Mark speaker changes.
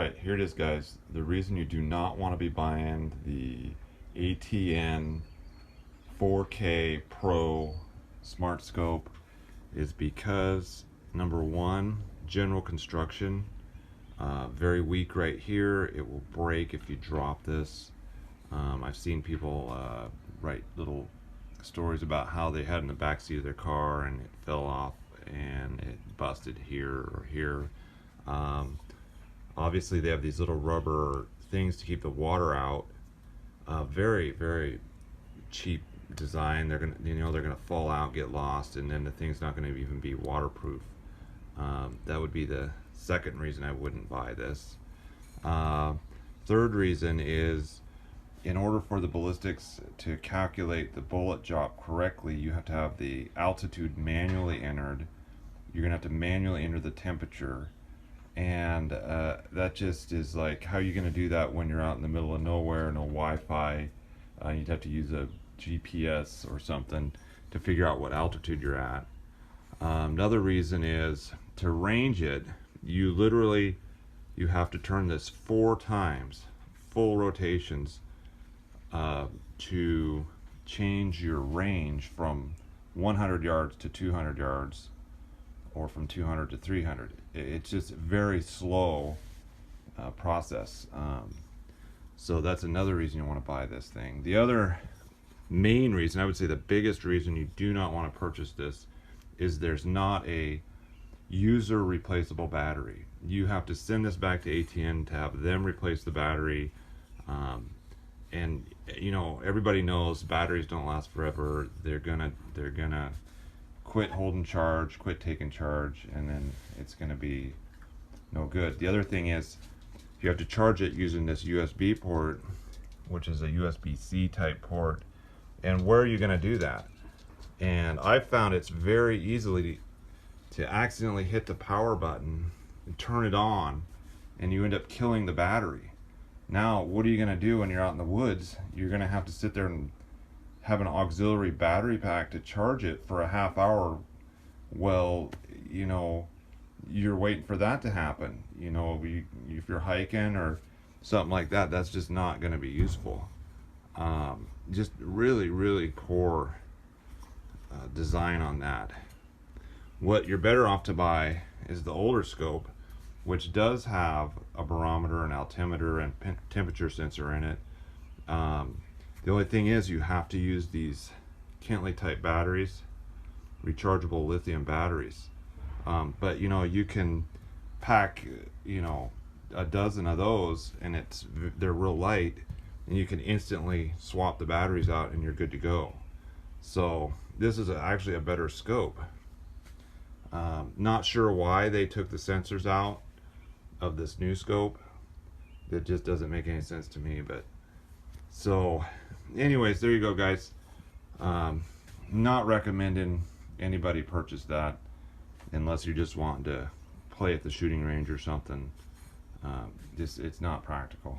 Speaker 1: Alright, here it is, guys. The reason you do not want to be buying the ATN 4K Pro Smart Scope is because, number one, general construction, very weak right here. It will break if you drop this. I've seen people write little stories about how they had in the backseat of their car and it fell off and it busted here or here. Obviously they have these little rubber things to keep the water out. Very, very cheap design. They're gonna fall out, get lost, and then the thing's not gonna even be waterproof. That would be the second reason I wouldn't buy this. Third reason is, in order for the ballistics to calculate the bullet drop correctly, you have to have the altitude manually entered. You're gonna have to manually enter the temperature, and that just is like, how are you gonna do that when you're out in the middle of nowhere, no Wi-Fi? You'd have to use a GPS or something to figure out what altitude you're at. Another reason is, to range it, you have to turn this 4 times, full rotations, to change your range from 100 yards to 200 yards, or from 200 to 300. It's just a very slow process. So that's another reason you want to buy this thing. The other main reason, I would say the biggest reason you do not want to purchase this, is there's not a user replaceable battery. You have to send this back to ATN to have them replace the battery. And you know, everybody knows batteries don't last forever. They're gonna quit holding charge, quit taking charge, and then it's gonna be no good. The other thing is, you have to charge it using this USB port, which is a USB-C type port. And where are you gonna do that? And I found it's very easily to accidentally hit the power button and turn it on, and you end up killing the battery. Now, what are you gonna do when you're out in the woods? You're gonna have to sit there and have an auxiliary battery pack to charge it for a half hour. Well, you know, you're waiting for that to happen. You know, if you're hiking or something like that, that's just not gonna be useful. Just really, really poor design on that. What you're better off to buy is the older scope, which does have a barometer, an altimeter, and temperature sensor in it. The only thing is, you have to use these Kentli type batteries, rechargeable lithium batteries. But you know, you can pack, you know, a dozen of those, and they're real light, and you can instantly swap the batteries out and you're good to go. So this is actually a better scope. Not sure why they took the sensors out of this new scope. It just doesn't make any sense to me. But so anyways, there you go, guys. Not recommending anybody purchase that unless you're just wanting to play at the shooting range or something. It's not practical.